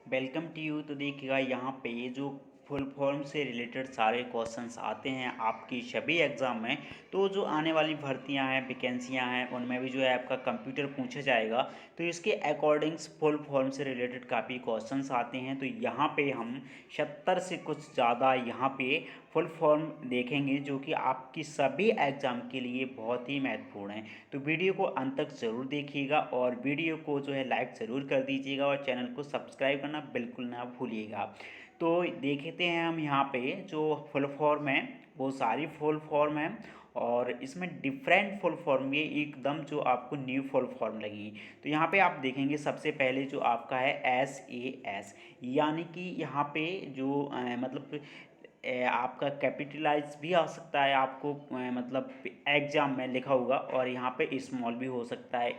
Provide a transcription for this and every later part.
Welcome to you. तो देखिएगा यहाँ पे ये जो फुल फॉर्म से रिलेटेड सारे क्वेश्चंस आते हैं आपकी सभी एग्ज़ाम में। तो जो आने वाली भर्तियां हैं, वैकेंसियां हैं, उनमें भी जो है आपका कंप्यूटर पूछा जाएगा। तो इसके अकॉर्डिंग्स फुल फॉर्म से रिलेटेड काफ़ी क्वेश्चंस आते हैं। तो यहाँ पे हम 70 से कुछ ज़्यादा यहाँ पे फुल फॉर्म देखेंगे जो कि आपकी सभी एग्ज़ाम के लिए बहुत ही महत्वपूर्ण है। तो वीडियो को अंत तक ज़रूर देखिएगा और वीडियो को जो है लाइक ज़रूर कर दीजिएगा और चैनल को सब्सक्राइब करना बिल्कुल ना भूलिएगा। तो देखते हैं हम यहाँ पे जो फुल फॉर्म है वो सारी फुल फॉर्म है और इसमें डिफरेंट फुल फॉर्म ये एकदम जो आपको न्यू फुल फॉर्म लगी। तो यहाँ पे आप देखेंगे सबसे पहले जो आपका है SAS, यानी कि यहाँ पे जो मतलब आपका कैपिटलाइज भी आ सकता है आपको, मतलब एग्जाम में लिखा होगा, और यहाँ पे स्मॉल भी हो सकता है,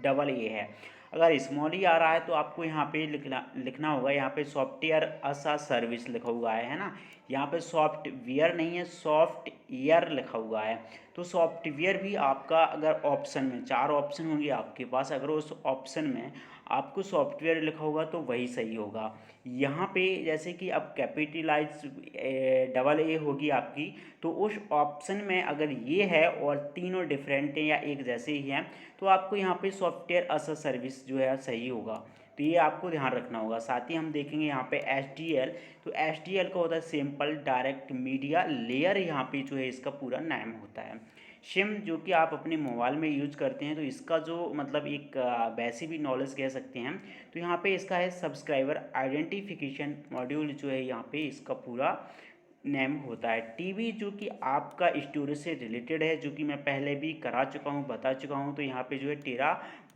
डबल ए है। अगर स्मॉल ही आ रहा है तो आपको यहाँ पे लिखना लिखना होगा, यहाँ पे सॉफ्टवेयर असा सर्विस लिखा हुआ है ना। यहाँ पे सॉफ्टवेयर नहीं है, सॉफ्टवेयर लिखा हुआ है। तो सॉफ्टवेयर भी आपका अगर ऑप्शन में 4 ऑप्शन होंगे आपके पास, अगर उस ऑप्शन में आपको सॉफ्टवेयर लिखा होगा तो वही सही होगा। यहाँ पे जैसे कि अब कैपिटलाइज डबल ए होगी आपकी, तो उस ऑप्शन में अगर ये है और तीनों डिफरेंट हैं या एक जैसे ही हैं तो आपको यहाँ पे सॉफ्टवेयर एज अ सर्विस जो है सही होगा। तो ये आपको ध्यान रखना होगा। साथ ही हम देखेंगे यहाँ पे HDL। तो HDL का होता है सिंपल डायरेक्ट मीडिया लेयर, यहाँ पे जो है इसका पूरा नाम होता है। सिम जो कि आप अपने मोबाइल में यूज करते हैं, तो इसका जो मतलब एक वैसे भी नॉलेज कह सकते हैं। तो यहाँ पे इसका है सब्सक्राइबर आइडेंटिफिकेशन मॉड्यूल, जो है यहाँ पे इसका पूरा नेम होता है। टीबी जो कि आपका स्टोरेज से रिलेटेड है, जो कि मैं पहले भी करा चुका हूँ, बता चुका हूँ। तो यहाँ पे जो है टेरा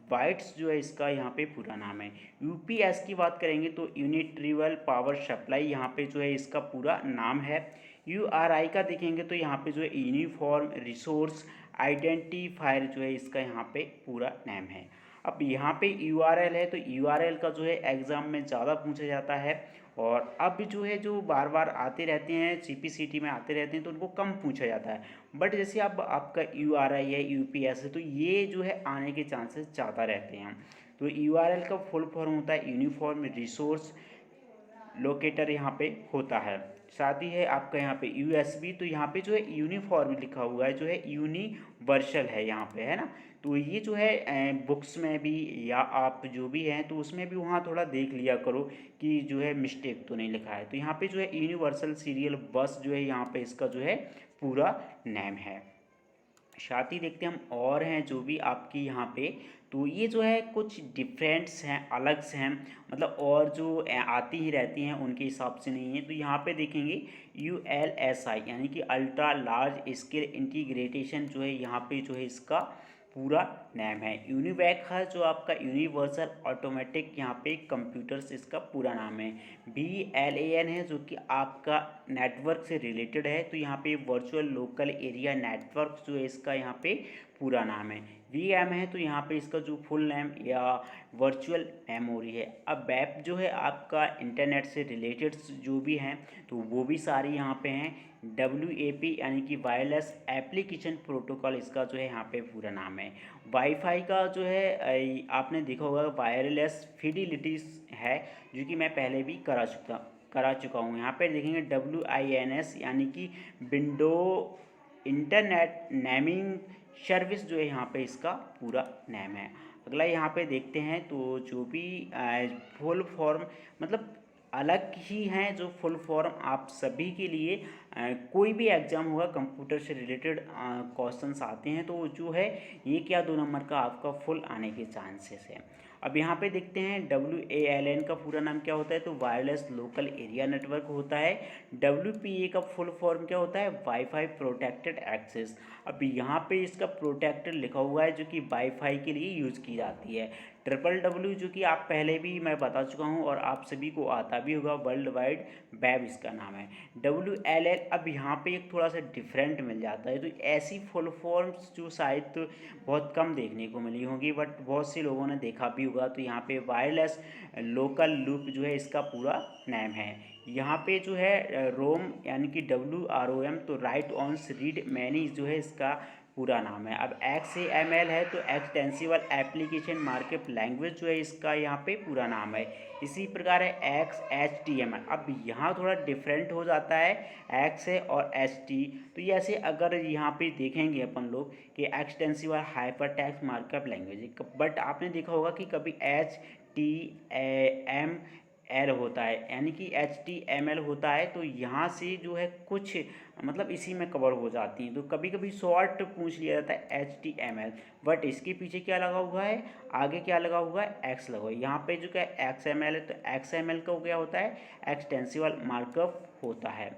बाइट्स जो है इसका यहाँ पे पूरा नाम है। यूपीएस की बात करेंगे तो यूनिट्रीवल पावर सप्लाई यहाँ पे जो है इसका पूरा नाम है। यूआरआई का देखेंगे तो यहाँ पे जो है यूनिफॉर्म रिसोर्स आइडेंटिफायर जो है इसका यहाँ पे पूरा नाम है। अब यहाँ पे यूआरएल है, तो यूआरएल का जो है एग्ज़ाम में ज़्यादा पूछा जाता है। और अब जो है जो बार बार आते रहते हैं, CPCT में आते रहते हैं, तो उनको कम पूछा जाता है। बट जैसे अब आपका URI है, UPS है, तो ये जो है आने के चांसेस ज़्यादा रहते हैं। तो URL का फुल फॉर्म होता है यूनिफॉर्म रिसोर्स लोकेटर, यहाँ पे होता है। साथ ही है आपका यहाँ पे USB। तो यहाँ पे जो है यूनिफॉर्म लिखा हुआ है, जो है यूनिवर्सल है यहाँ पे, है ना। तो ये जो है बुक्स में भी या आप जो भी हैं तो उसमें भी वहाँ थोड़ा देख लिया करो कि जो है मिस्टेक तो नहीं लिखा है। तो यहाँ पे जो है यूनिवर्सल सीरियल बस जो है यहाँ पे इसका जो है पूरा नेम है। साथ ही देखते हैं हम और हैं जो भी आपकी यहाँ पे। तो ये जो है कुछ डिफरेंट्स हैं, अलग से हैं, मतलब और जो आती ही रहती हैं उनके हिसाब से नहीं है। तो यहाँ पे देखेंगे ULSI, यानी कि अल्ट्रा लार्ज स्केल इंटीग्रेटेशन, जो है यहाँ पे जो है इसका पूरा नाम है। यूनिवैक है जो आपका यूनिवर्सल ऑटोमेटिक यहाँ पे कंप्यूटर्स, इसका पूरा नाम है। VLAN है जो कि आपका नेटवर्क से रिलेटेड है। तो यहाँ पे वर्चुअल लोकल एरिया नेटवर्क जो है इसका यहाँ पे पूरा नाम है। VM है तो यहाँ पे इसका जो फुल नेम या वर्चुअल मेमोरी है। अब वेब जो है आपका इंटरनेट से रिलेटेड जो भी हैं तो वो भी सारी यहाँ पे हैं। WAP यानी कि वायरलेस एप्लीकेशन प्रोटोकॉल, इसका जो है यहाँ पे पूरा नाम है। वाईफाई का जो है आपने देखा होगा वायरलेस फिडिलिटीज है, जो कि मैं पहले भी करा चुका हूँ। यहाँ पे देखेंगे WINS, यानी कि विंडो इंटरनेट नेमिंग सर्विस, जो है यहाँ पे इसका पूरा नेम है। अगला यहाँ पे देखते हैं तो जो भी फुल फॉर्म मतलब अलग ही हैं, जो फुल फॉर्म आप सभी के लिए कोई भी एग्ज़ाम होगा कंप्यूटर से रिलेटेड क्वेश्चंस आते हैं तो जो है 1 या 2 नंबर का आपका फुल आने के चांसेस है। अब यहाँ पे देखते हैं WALN का पूरा नाम क्या होता है, तो वायरलेस लोकल एरिया नेटवर्क होता है। WPA का फुल फॉर्म क्या होता है, वाईफाई प्रोटेक्टेड एक्सेस। अब यहाँ पे इसका प्रोटेक्टेड लिखा हुआ है, जो कि वाईफाई के लिए यूज़ की जाती है। WWW जो कि आप पहले भी मैं बता चुका हूँ और आप सभी को आता भी होगा, वर्ल्ड वाइड वेब इसका नाम है। WLL अब यहाँ पे एक थोड़ा सा डिफरेंट मिल जाता है। तो ऐसी फुल फॉर्म्स जो शायद तो बहुत कम देखने को मिली होंगी, बट बहुत से लोगों ने देखा भी होगा। तो यहाँ पे वायरलेस लोकल लूप जो है इसका पूरा नाम है। यहाँ पे जो है रोम यानी कि WROM, तो राइट ऑन रीड मैनी जो है इसका पूरा नाम है। अब XAML है तो एक्सटेंसिबल एप्लीकेशन मार्कअप लैंग्वेज जो है इसका यहाँ पे पूरा नाम है। इसी प्रकार है XHTML। अब यहाँ थोड़ा डिफरेंट हो जाता है, X है और HT। तो ये ऐसे अगर यहाँ पे देखेंगे अपन लोग कि extensible hyper text markup language, but आपने देखा होगा कि कभी HTML होता है, यानी कि HTML होता है तो यहाँ से जो है कुछ मतलब इसी में कवर हो जाती हैं। तो कभी कभी शॉर्ट पूछ लिया जाता है HTML, बट इसके पीछे क्या लगा हुआ है, आगे क्या लगा हुआ है, एक्स लगा हुआ है। यहाँ पे जो क्या XML है तो XML का क्या होता है, एक्सटेंसिबल मार्कअप होता है।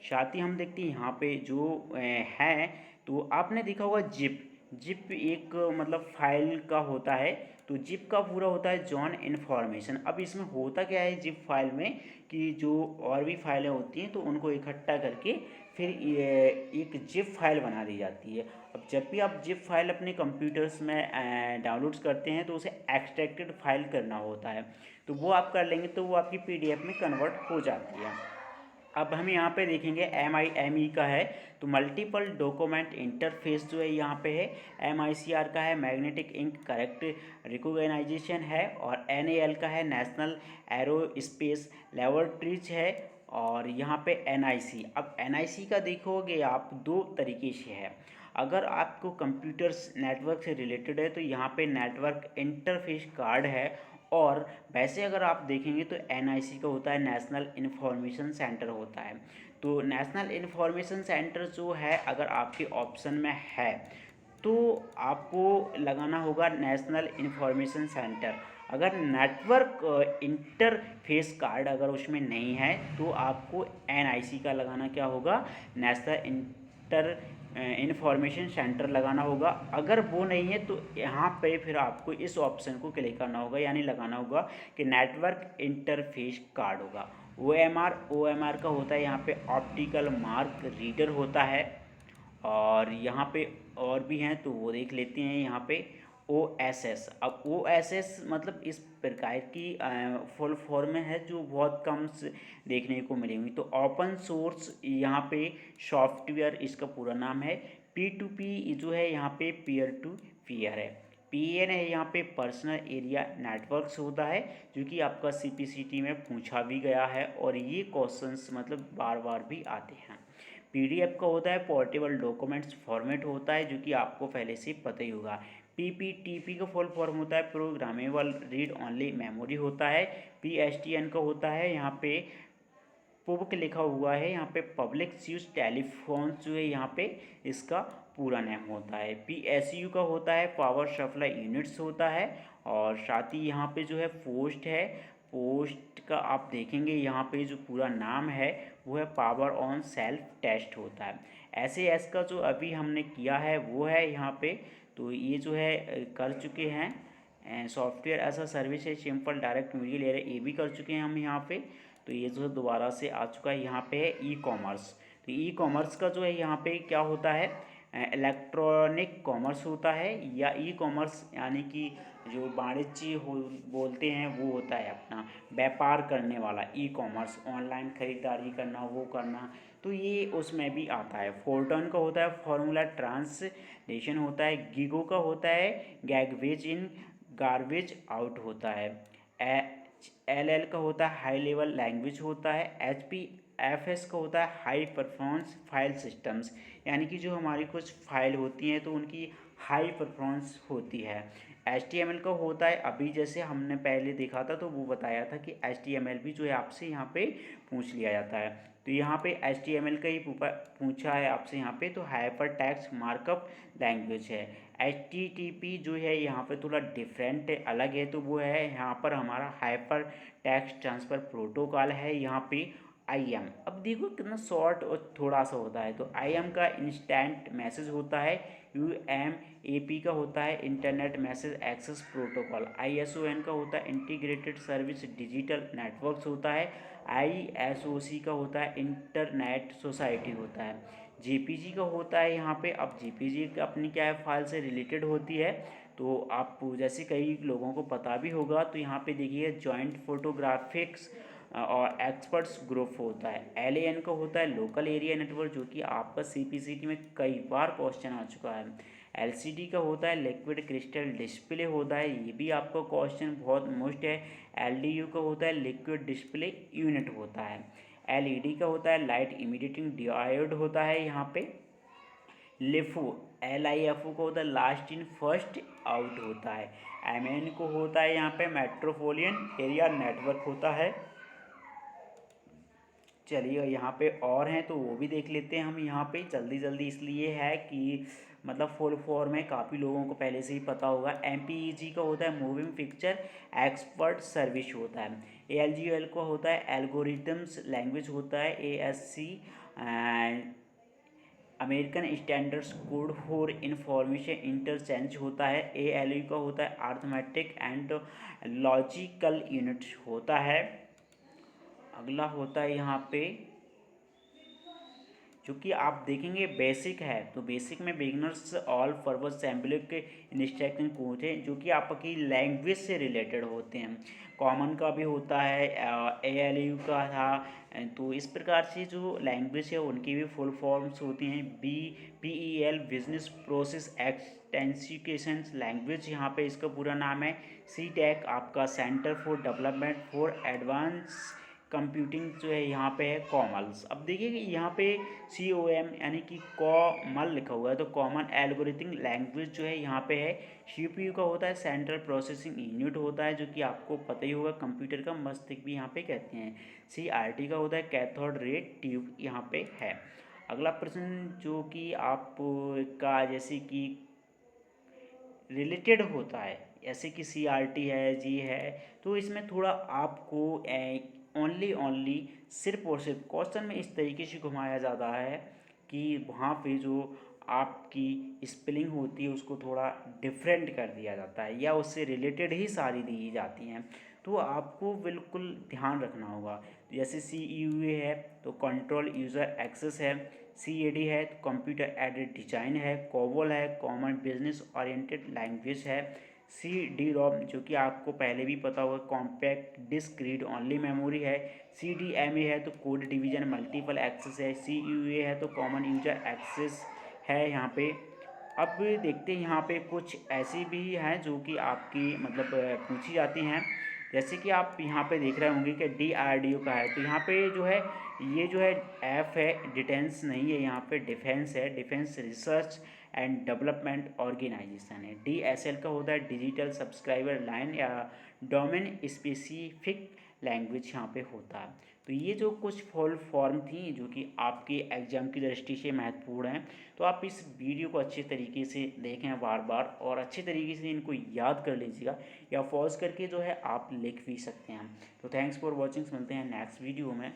साथ ही हम देखते हैं यहाँ पे जो है, तो आपने देखा होगा जिप। जिप एक मतलब फाइल का होता है। तो जिप का पूरा होता है जॉन इन्फॉर्मेशन। अब इसमें होता क्या है जिप फाइल में, कि जो और भी फाइलें होती हैं तो उनको इकट्ठा करके फिर एक जिप फाइल बना दी जाती है। अब जब भी आप जिप फाइल अपने कंप्यूटर्स में डाउनलोड्स करते हैं तो उसे एक्सट्रैक्टेड फाइल करना होता है। तो वो आप कर लेंगे तो वो आपकी PDF में कन्वर्ट हो जाती है। अब हम यहाँ पे देखेंगे MIME का है तो मल्टीपल डॉक्यूमेंट इंटरफेस जो है यहाँ पे है। MICR का है मैग्नेटिक इंक करेक्ट रिकॉग्नाइजेशन है। और NAL का है नेशनल एरोस्पेस लेबोरेटरीज है। और यहाँ पे NIC। अब NIC का देखोगे आप दो तरीके से है। अगर आपको कंप्यूटर्स नेटवर्क से रिलेटेड है तो यहाँ पे नेटवर्क इंटरफेस कार्ड है। और वैसे अगर आप देखेंगे तो NIC का होता है नेशनल इन्फॉर्मेशन सेंटर होता है। तो नेशनल इन्फॉर्मेशन सेंटर जो है अगर आपके ऑप्शन में है तो आपको लगाना होगा नेशनल इन्फॉर्मेशन सेंटर। अगर नेटवर्क इंटरफेस कार्ड अगर उसमें नहीं है तो आपको NIC का लगाना क्या होगा, नेशनल इंटर इन्फॉर्मेशन सेंटर लगाना होगा। अगर वो नहीं है तो यहाँ पे फिर आपको इस ऑप्शन को क्लिक करना होगा, यानी लगाना होगा कि नेटवर्क इंटरफेस कार्ड होगा। OMR का होता है यहाँ पे ऑप्टिकल मार्क रीडर होता है। और यहाँ पे और भी हैं तो वो देख लेते हैं। यहाँ पे OSS। अब OSS मतलब इस प्रकार की फुल फॉर्म में है जो बहुत कम देखने को मिलेंगी। तो ओपन सोर्स यहाँ पे सॉफ्टवेयर इसका पूरा नाम है। P2P जो है यहाँ पे पीयर टू पीयर है। PAN है यहाँ पे पर्सनल एरिया नेटवर्क्स होता है, जो कि आपका CPCT में पूछा भी गया है और ये क्वेश्चंस मतलब बार बार भी आते हैं। PDF का होता है पोर्टेबल डॉक्यूमेंट्स फॉर्मेट होता है, जो कि आपको पहले से पता ही होगा। PPTP का फुल फॉर्म होता है प्रोग्रामेबल रीड ओनली मेमोरी होता है। PSTN का होता है यहाँ पे पुबक लिखा हुआ है, यहाँ पे पब्लिक यूज टेलीफोन जो है यहाँ पे इसका पूरा नेम होता है। PSU का होता है पावर सप्लाई यूनिट्स होता है। और साथ ही यहाँ पे जो है पोस्ट है, पोस्ट का आप देखेंगे यहाँ पे जो पूरा नाम है वो है पावर ऑन सेल्फ टेस्ट होता है। SAS का जो अभी हमने किया है वो है यहाँ पे। तो ये जो है कर चुके हैं सॉफ्टवेयर एज अ सर्विस है सिंपल डायरेक्ट मीडिया लेयर, ये भी कर चुके हैं हम यहाँ पे। तो ये जो है दोबारा से आ चुका है। यहाँ पे है E-कॉमर्स। तो E-कॉमर्स का जो है यहाँ पे क्या होता है, इलेक्ट्रॉनिक कॉमर्स होता है या E-कॉमर्स, यानी कि जो वाणिज्य हो बोलते हैं वो होता है अपना व्यापार करने वाला। E-कॉमर्स ऑनलाइन खरीदारी करना, वो करना, तो ये उसमें भी आता है। फोर्टन का होता है फॉर्मूला ट्रांसलेशन होता है। गीगो का होता है गैगवेज इन गार्बेज आउट होता है। LL का होता है हाई लेवल लैंग्वेज होता है। HPFS का होता है हाई परफॉर्मेंस फाइल सिस्टम्स, यानी कि जो हमारी कुछ फाइल होती हैं तो उनकी हाई परफॉर्मेंस होती है। HTML का होता है, अभी जैसे हमने पहले देखा था तो वो बताया था कि HTML भी जो है आपसे यहाँ पे पूछ लिया जाता है। तो यहाँ पे HTML का ही पूछा है आपसे यहाँ पे, तो हाइपर टेक्स्ट मार्कअप लैंग्वेज है। HTTP जो है यहाँ पे थोड़ा डिफरेंट अलग है, तो वो है यहाँ पर हमारा हाइपर टेक्स्ट ट्रांसफ़र प्रोटोकॉल है यहाँ पे। IM, अब देखो कितना शॉर्ट और थोड़ा सा होता है। तो IM का इंस्टेंट मैसेज होता है। UMAP का होता है internet message access protocol. ISON का होता है इंटीग्रेटेड सर्विस डिजिटल नेटवर्क्स होता है। ISOC का होता है इंटरनेट सोसाइटी होता है। JPG का होता है यहाँ पे। अब JPG अपनी क्या है फाइल से रिलेटेड होती है, तो आप जैसे कई लोगों को पता भी होगा। तो यहाँ पे देखिए जॉइंट फोटोग्राफिक्स और एक्सपर्ट्स ग्रुप होता है। LAN का होता है लोकल एरिया नेटवर्क, जो कि आपका CPCT में कई बार क्वेश्चन आ चुका है। LCD का होता है लिक्विड क्रिस्टल डिस्प्ले होता है, ये भी आपका क्वेश्चन बहुत मोस्ट है। LDU का होता है लिक्विड डिस्प्ले यूनिट होता है। LED का होता है लाइट इमिडिएटिंग डायोड होता है यहाँ पे। लिफो LIFO को होता है लास्ट इन फर्स्ट आउट होता है। MN को होता है यहाँ पे मेट्रोपोलियन एरिया नेटवर्क होता है। चलिए यहाँ पे और हैं तो वो भी देख लेते हैं हम यहाँ पे जल्दी जल्दी, इसलिए है कि मतलब फुल फॉर्म में काफ़ी लोगों को पहले से ही पता होगा। MPEG का होता है मूविंग पिक्चर एक्सपर्ट सर्विस होता है। ALGL को होता है एल्गोरिथम्स लैंग्वेज होता है। ASC American standards code for information interchange होता है। ALU का होता है अर्थमेटिक एंड लॉजिकल यूनिट होता है। अगला होता है यहाँ पे जो कि आप देखेंगे बेसिक है, तो बेसिक में बिगिनर्स ऑल फॉरवर्ड असेंबली के इंस्ट्रक्शन कोड हैं जो कि आपकी लैंग्वेज से रिलेटेड होते हैं। कॉमन का भी होता है, ALU का था। तो इस प्रकार से जो लैंग्वेज है उनकी भी फुल फॉर्म्स होती हैं। BPEL बिजनेस प्रोसेस एक्सटेंसिफिकेशन लैंग्वेज यहाँ पे इसका पूरा नाम है। CTEC आपका centre for development for advance computing जो है यहाँ पे है कॉमल्स। अब देखिए कि यहाँ पे COM यानी कि कॉमल लिखा हुआ है, तो कॉमन एल्गोरिथम लैंग्वेज जो है यहाँ पे है। CPU का होता है सेंट्रल प्रोसेसिंग यूनिट होता है, जो कि आपको पता ही होगा कंप्यूटर का मस्तिष्क भी यहाँ पे कहते हैं। CRT का होता है कैथोड रे ट्यूब यहाँ पे है। अगला प्रश्न जो कि आप का जैसे कि रिलेटेड होता है, जैसे कि CRT है जी है, तो इसमें थोड़ा आपको ओनली सिर्फ और सिर्फ क्वेश्चन में इस तरीके से घुमाया जाता है कि वहाँ पे जो आपकी स्पेलिंग होती है उसको थोड़ा डिफरेंट कर दिया जाता है या उससे रिलेटेड ही सारी दी जाती हैं, तो आपको बिल्कुल ध्यान रखना होगा। जैसे CUA है तो कंट्रोल यूज़र एक्सेस है। CAD है तो कंप्यूटर एडेड डिजाइन है। कोबोल है कॉमन बिजनेस ओरिएंटेड लैंग्वेज है। CD-ROM जो कि आपको पहले भी पता होगा compact disc read only memory है। CDMA है तो कोड डिवीजन मल्टीपल एक्सेस है। CUA है तो कॉमन यूजर एक्सेस है यहाँ पे। अब देखते हैं यहाँ पे कुछ ऐसी भी हैं जो कि आपकी मतलब पूछी जाती हैं, जैसे कि आप यहाँ पे देख रहे होंगे कि DRDO का है, तो यहाँ पे जो है ये जो है F है, डिफेंस नहीं है, यहाँ पे डिफेंस है, defence research and development organisation है। DSL का होता है डिजिटल सब्सक्राइबर लाइन या डोमेन स्पेसिफिक लैंग्वेज यहाँ पे होता है। तो ये जो कुछ फुल फॉर्म थी जो कि आपके एग्ज़ाम की दृष्टि से महत्वपूर्ण हैं, तो आप इस वीडियो को अच्छे तरीके से देखें बार बार और अच्छे तरीके से इनको याद कर लीजिएगा या पॉज करके जो है आप लिख भी सकते हैं। तो थैंक्स फॉर वॉचिंग, मिलते हैं नेक्स्ट वीडियो में।